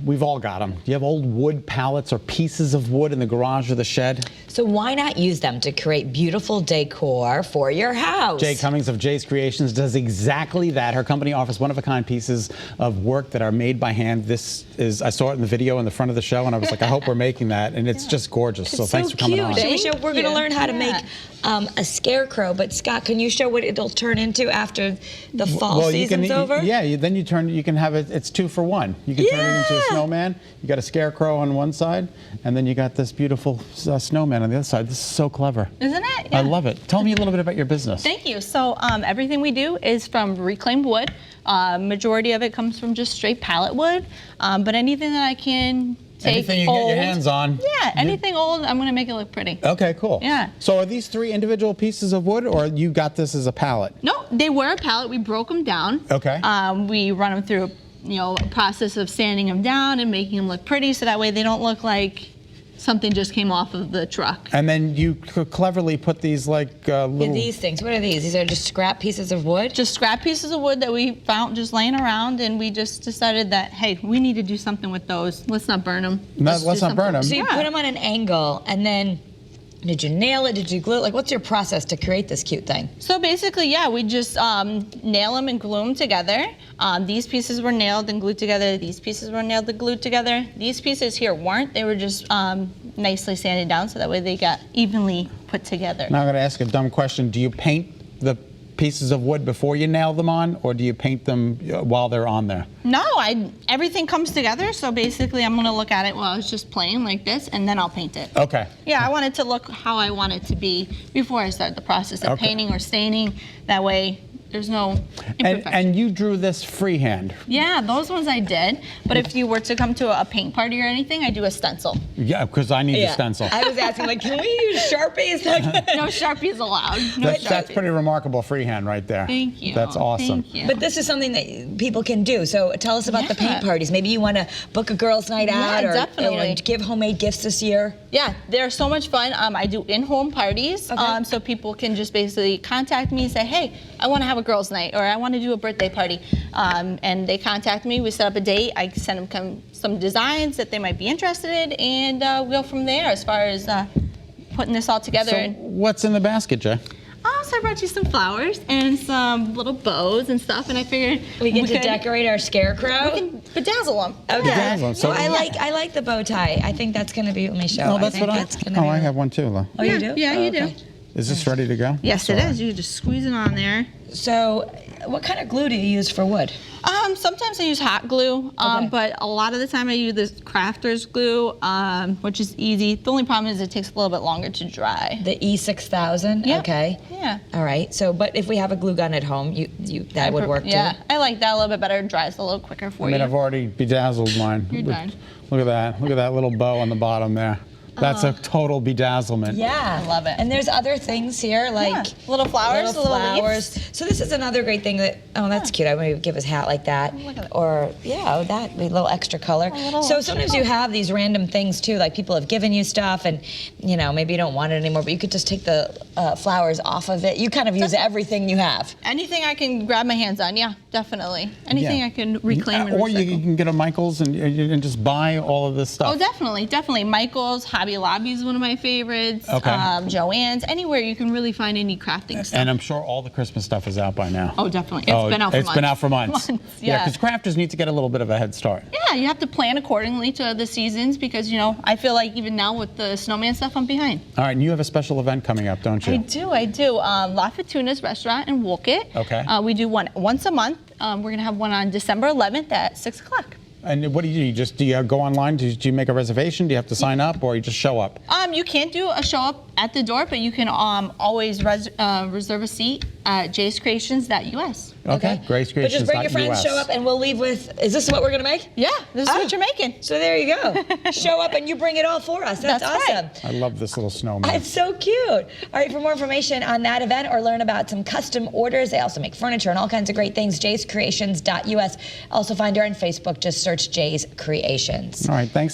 We've all got them. Do you have old wood pallets or pieces of wood in the garage or the shed? So why not use them to create beautiful decor for your house? Jay Cummings of Jay's Creations does exactly that. Her company offers one-of-a-kind pieces of work that are made by hand. This is, I saw it in the video in the front of the show, and I was like, I hope we're making that, and it's just gorgeous. So thanks for coming on. We're going to learn how to make a scarecrow, but Scott, can you show what it'll turn into after the fall season's over? Yeah, then you can have it, it's 2 for 1. You can turn it into a snowman. You got a scarecrow on one side, and then you got this beautiful snowman on the other side. This is so clever. Isn't it? Yeah. I love it. Tell me a little bit about your business. Thank you. So everything we do is from reclaimed wood. Majority of it comes from just straight pallet wood, but anything that I can take anything you old, get your hands on. Yeah, anything old, I'm going to make it look pretty. Okay, cool. Yeah. So are these 3 individual pieces of wood, or you got this as a pallet? No, they were a pallet. We broke them down. Okay. We run them through a process of sanding them down and making them look pretty, so that way they don't look like something just came off of the truck. And then you cleverly put these like little... These things, what are these? These are just scrap pieces of wood? Just scrap pieces of wood that we found just laying around, and we just decided that, hey, we need to do something with those. Let's not burn them. Let's not burn them. So you put them on an angle, and then did you nail it? Did you glue it? Like, what's your process to create this cute thing? So basically, yeah, we just nail them and glue them together. These pieces were nailed and glued together. These pieces were nailed and glued together. These pieces here weren't. They were just nicely sanded down, so that way they got evenly put together. Now I'm going to ask a dumb question. Do you paint the pieces of wood before you nail them on, or do you paint them while they're on there? No, everything comes together, so basically I'm going to look at it while it's just plain like this, and then I'll paint it. Okay. Yeah, I want it to look how I want it to be before I start the process of painting or staining. That way there's no imperfection. And you drew this freehand? Yeah, those ones I did. But if you were to come to a paint party or anything, I do a stencil. Yeah, because I need a stencil. I was asking, like, can we use Sharpies? No Sharpies allowed. No that's pretty remarkable freehand right there. Thank you. That's awesome. Thank you. But this is something that people can do. So tell us about the paint parties. Maybe you want to book a girls' night out, or definitely. Give homemade gifts this year. Yeah, they're so much fun. I do in-home parties, so people can just basically contact me and say, hey, I want to have a girls' night, or I want to do a birthday party. And they contact me, we set up a date, I send them some designs that they might be interested in, and we'll go from there as far as putting this all together. So what's in the basket, Jay? So I brought you some flowers and some little bows and stuff, and I figured we get to decorate our scarecrow. We can bedazzle them. Okay. Bedazzle. So I like the bow tie. I think that's going to be. Let me show. Oh, that's what I have one too. Oh, you do? Yeah, you do. Is this ready to go? Yes, it is. You just squeeze it on there. So, what kind of glue do you use for wood? Sometimes I use hot glue, but a lot of the time I use this crafter's glue, which is easy. The only problem is it takes a little bit longer to dry. The E6000? Yep. Okay. Yeah. All right. So, but if we have a glue gun at home, that would work too? Yeah, I like that a little bit better. It dries a little quicker for you. I've already bedazzled mine. You're done. Look at that. Look at that little bow on the bottom there. That's a total bedazzlement. Yeah. I love it. And there's other things here, like little flowers, little flowers. So this is another great thing that, that's cute. I would give his hat like that. Look at it. Or, that, a little extra color. So sometimes you have these random things too, like people have given you stuff and, maybe you don't want it anymore, but you could just take the flowers off of it. You kind of use everything you have. Anything I can grab my hands on, yeah, definitely. Anything I can reclaim and Or recycle. you can get a Michael's and just buy all of this stuff. Oh, definitely. Michael's, Hobby Lobby is one of my favorites. Okay. Joann's, anywhere you can really find any crafting stuff. And I'm sure all the Christmas stuff is out by now. Oh, definitely. It's been out for months. It's been out for months. Yeah, because crafters need to get a little bit of a head start. Yeah, you have to plan accordingly to the seasons because, I feel like even now with the snowman stuff, I'm behind. All right, and you have a special event coming up, don't you? I do. La Fortuna's restaurant in Woolkit. Okay. We do one once a month. We're going to have one on December 11th at 6 o'clock. And what do you do? Do you go online? Do you make a reservation? Do you have to sign up, or you just show up? You can't do a show up at the door, but you can always reserve a seat at jayscreations.us. Okay, Grace Creations. But just bring your friends, show up, and we'll leave with, is this what we're going to make? Yeah, this is what you're making. So there you go. Show up and you bring it all for us. That's awesome. Right. I love this little snowman. It's so cute. All right, for more information on that event or learn about some custom orders, they also make furniture and all kinds of great things, jayscreations.us. Also find her on Facebook. Just search Jay's Creations. All right, thanks.